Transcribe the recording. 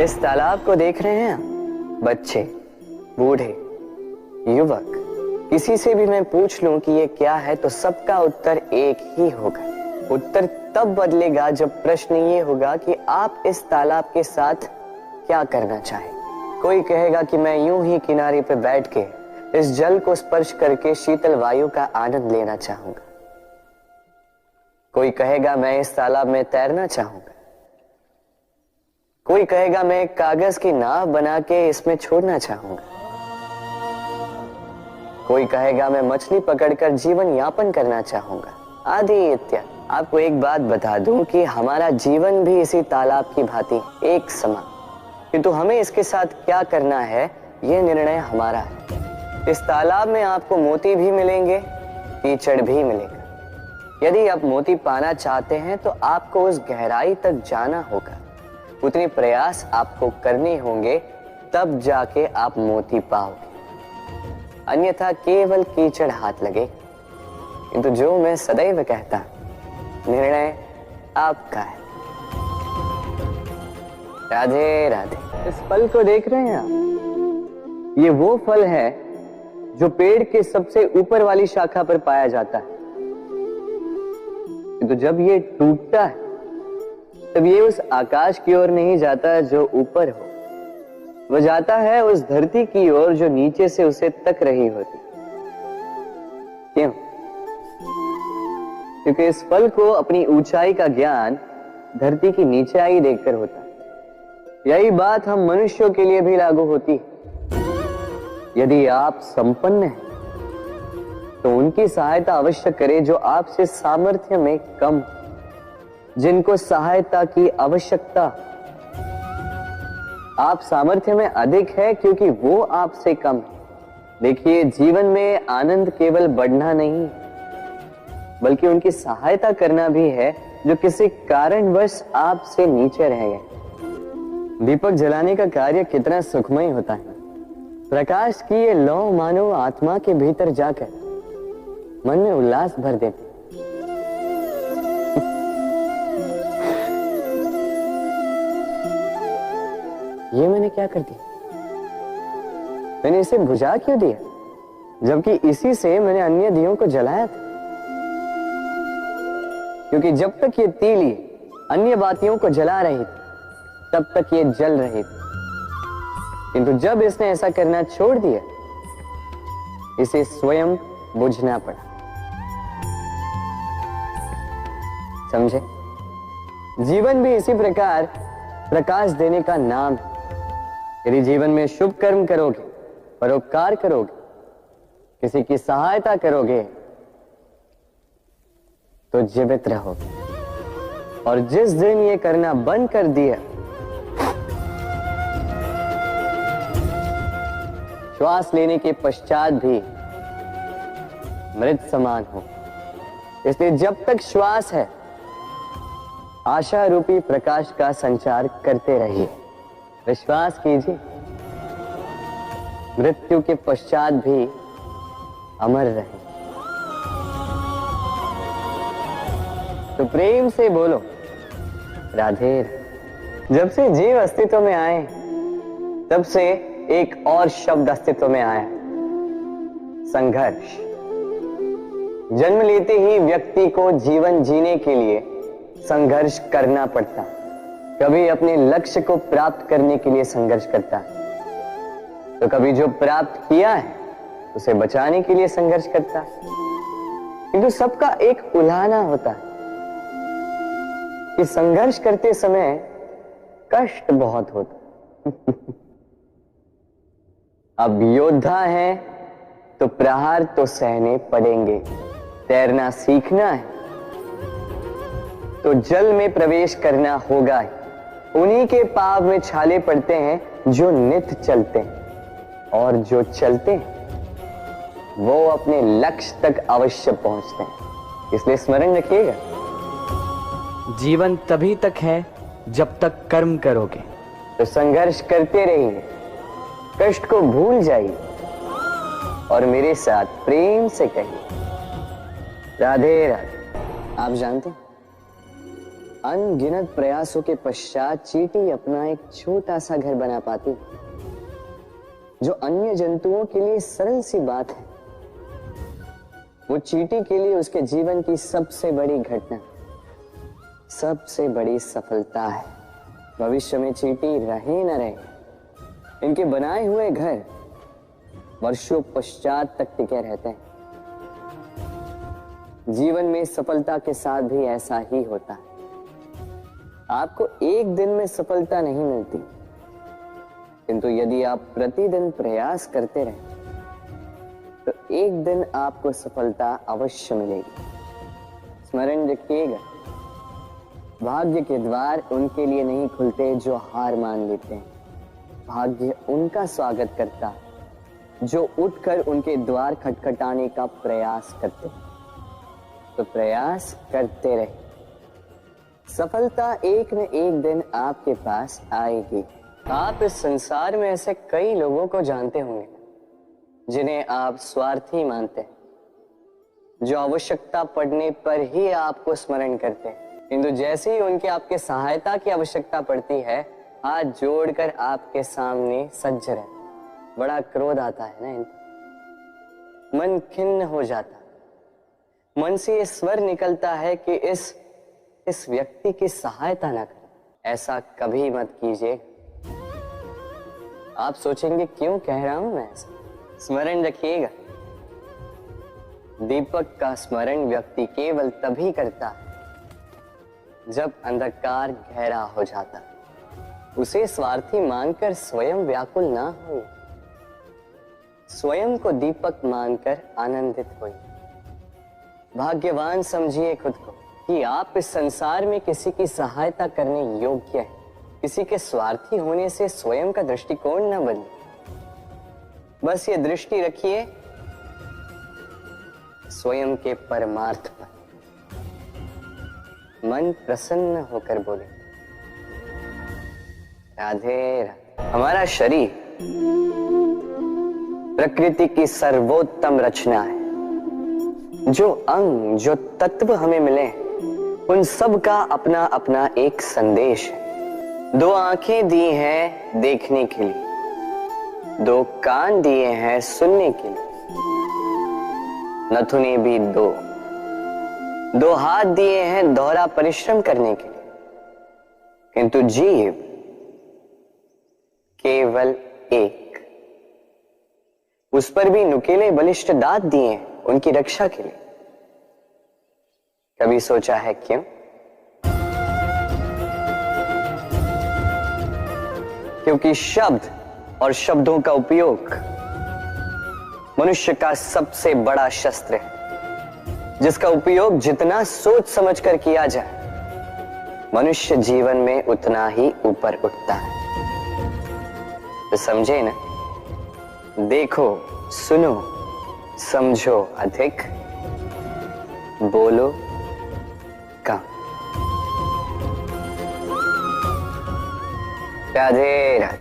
इस तालाब को देख रहे हैं आप? बच्चे, बूढ़े, युवक, किसी से भी मैं पूछ लूं कि ये क्या है तो सबका उत्तर एक ही होगा। उत्तर तब बदलेगा जब प्रश्न ये होगा कि आप इस तालाब के साथ क्या करना चाहें। कोई कहेगा कि मैं यूं ही किनारे पे बैठ के इस जल को स्पर्श करके शीतल वायु का आनंद लेना चाहूंगा। कोई कहेगा मैं इस तालाब में तैरना चाहूंगा। कोई कहेगा मैं एक कागज की नाव बना के इसमें छोड़ना चाहूंगा। कोई कहेगा मैं मछली पकड़कर जीवन यापन करना चाहूंगा, आदि इत्यादि। आपको एक बात बता दूं कि हमारा जीवन भी इसी तालाब की भांति एक समान, किंतु हमें इसके साथ क्या करना है यह निर्णय हमारा है। इस तालाब में आपको मोती भी मिलेंगे, कीचड़ भी मिलेगा। यदि आप मोती पाना चाहते हैं तो आपको उस गहराई तक जाना होगा, उतने प्रयास आपको करने होंगे, तब जाके आप मोती पाओगे। अन्यथा केवल कीचड़ हाथ लगे। किंतु जो मैं सदैव कहता, निर्णय आपका है। राधे राधे। इस फल को देख रहे हैं आप? ये वो फल है जो पेड़ के सबसे ऊपर वाली शाखा पर पाया जाता है। तो जब ये टूटता है तब ये उस आकाश की ओर नहीं जाता जो ऊपर हो, वह जाता है उस धरती की ओर जो नीचे से उसे तक रही होती। क्यों? क्योंकि इस फल को अपनी ऊंचाई का ज्ञान धरती की नीचाई देखकर होता है। यही बात हम मनुष्यों के लिए भी लागू होती है। यदि आप संपन्न हैं तो उनकी सहायता अवश्य करें जो आपसे सामर्थ्य में कम, जिनको सहायता की आवश्यकता। आप सामर्थ्य में अधिक है क्योंकि वो आपसे कम है। देखिए, जीवन में आनंद केवल बढ़ना नहीं बल्कि उनकी सहायता करना भी है जो किसी कारणवश आपसे नीचे रह गए। दीपक जलाने का कार्य कितना सुखमय होता है। प्रकाश की ये लौ मानो आत्मा के भीतर जाकर मन में उल्लास भर देते। ये मैंने क्या कर दिया? मैंने इसे बुझा क्यों दिया, जबकि इसी से मैंने अन्य दियों को जलाया था। क्योंकि जब तक ये तीली अन्य बातियों को जला रही थी तब तक ये जल रही थी, किंतु जब इसने ऐसा करना छोड़ दिया इसे स्वयं बुझना पड़ा। समझे? जीवन भी इसी प्रकार प्रकाश देने का नाम है। यदि जीवन में शुभ कर्म करोगे, परोपकार करोगे, किसी की सहायता करोगे तो जीवित रहोगे। और जिस दिन ये करना बंद कर दिया, श्वास लेने के पश्चात भी मृत समान हो। इसलिए जब तक श्वास है आशा रूपी प्रकाश का संचार करते रहिए। विश्वास कीजिए, मृत्यु के पश्चात भी अमर रहे। तो प्रेम से बोलो राधे। जब से जीव अस्तित्व में आए तब से एक और शब्द अस्तित्व में आया, संघर्ष। जन्म लेते ही व्यक्ति को जीवन जीने के लिए संघर्ष करना पड़ता। कभी अपने लक्ष्य को प्राप्त करने के लिए संघर्ष करता है, तो कभी जो प्राप्त किया है उसे बचाने के लिए संघर्ष करता है। किंतु सबका एक उल्हाना होता है कि संघर्ष करते समय कष्ट बहुत होता है। अब योद्धा है तो प्रहार तो सहने पड़ेंगे। तैरना सीखना है तो जल में प्रवेश करना होगा ही। उन्हीं के पाव में छाले पड़ते हैं जो नित चलते हैं, और जो चलते हैं वो अपने लक्ष्य तक अवश्य पहुंचते हैं। इसलिए स्मरण रखिएगा, जीवन तभी तक है जब तक कर्म करोगे। तो संघर्ष करते रहिए, कष्ट को भूल जाइए और मेरे साथ प्रेम से कहिए राधे राधे। आप जानते हैं अनगिनत प्रयासों के पश्चात चींटी अपना एक छोटा सा घर बना पाती, जो अन्य जंतुओं के लिए सरल सी बात है। वो चींटी के लिए उसके जीवन की सबसे बड़ी घटना, सबसे बड़ी सफलता है। भविष्य में चींटी रहे न रहे, इनके बनाए हुए घर वर्षों पश्चात तक टिके रहते हैं। जीवन में सफलता के साथ भी ऐसा ही होता है। आपको एक दिन में सफलता नहीं मिलती, किंतु यदि आप प्रतिदिन प्रयास करते रहें तो एक दिन आपको सफलता अवश्य मिलेगी। स्मरण रखिएगा, भाग्य के द्वार उनके लिए नहीं खुलते जो हार मान लेते हैं। भाग्य उनका स्वागत करता है जो उठकर उनके द्वार खटखटाने का प्रयास करते हैं। तो प्रयास करते रहे, सफलता एक न एक दिन आपके पास आएगी। आप इस संसार में ऐसे कई लोगों को जानते होंगे जिन्हें आप स्वार्थी मानते हैं, जो आवश्यकता पड़ने पर ही आपको स्मरण करते हैं, किंतु जैसे ही उनके आपके सहायता की आवश्यकता पड़ती है, हाथ जोड़कर आपके सामने सज्ज रहते। बड़ा क्रोध आता है ना इनको, मन खिन्न हो जाता, मन से ये स्वर निकलता है कि इस व्यक्ति की सहायता ना करें। ऐसा कभी मत कीजिए। आप सोचेंगे क्यों कह रहा हूं मैं ऐसा? स्मरण रखिएगा, दीपक का स्मरण व्यक्ति केवल तभी करता है जब अंधकार गहरा हो जाता है। उसे स्वार्थी मानकर स्वयं व्याकुल ना हो, स्वयं को दीपक मानकर आनंदित होइए। भाग्यवान समझिए खुद को कि आप इस संसार में किसी की सहायता करने योग्य हैं। किसी के स्वार्थी होने से स्वयं का दृष्टिकोण न बदले। बस ये दृष्टि रखिए स्वयं के परमार्थ पर। मन प्रसन्न होकर बोले, राधे राधे। हमारा शरीर प्रकृति की सर्वोत्तम रचना है। जो अंग, जो तत्व हमें मिले, उन सब का अपना अपना एक संदेश है। 2 आंखें दी हैं देखने के लिए, 2 कान दिए हैं सुनने के लिए, नथुने भी 2 हाथ दिए हैं दोहरा परिश्रम करने के लिए, किंतु जीव केवल एक। उस पर भी नुकीले बलिष्ठ दांत दिए हैं उनकी रक्षा के लिए। कभी सोचा है क्यों? क्योंकि शब्द और शब्दों का उपयोग मनुष्य का सबसे बड़ा शस्त्र है, जिसका उपयोग जितना सोच समझकर किया जाए, मनुष्य जीवन में उतना ही ऊपर उठता है। तो समझे ना? देखो, सुनो, समझो अधिक, बोलो कम। राधे राधे।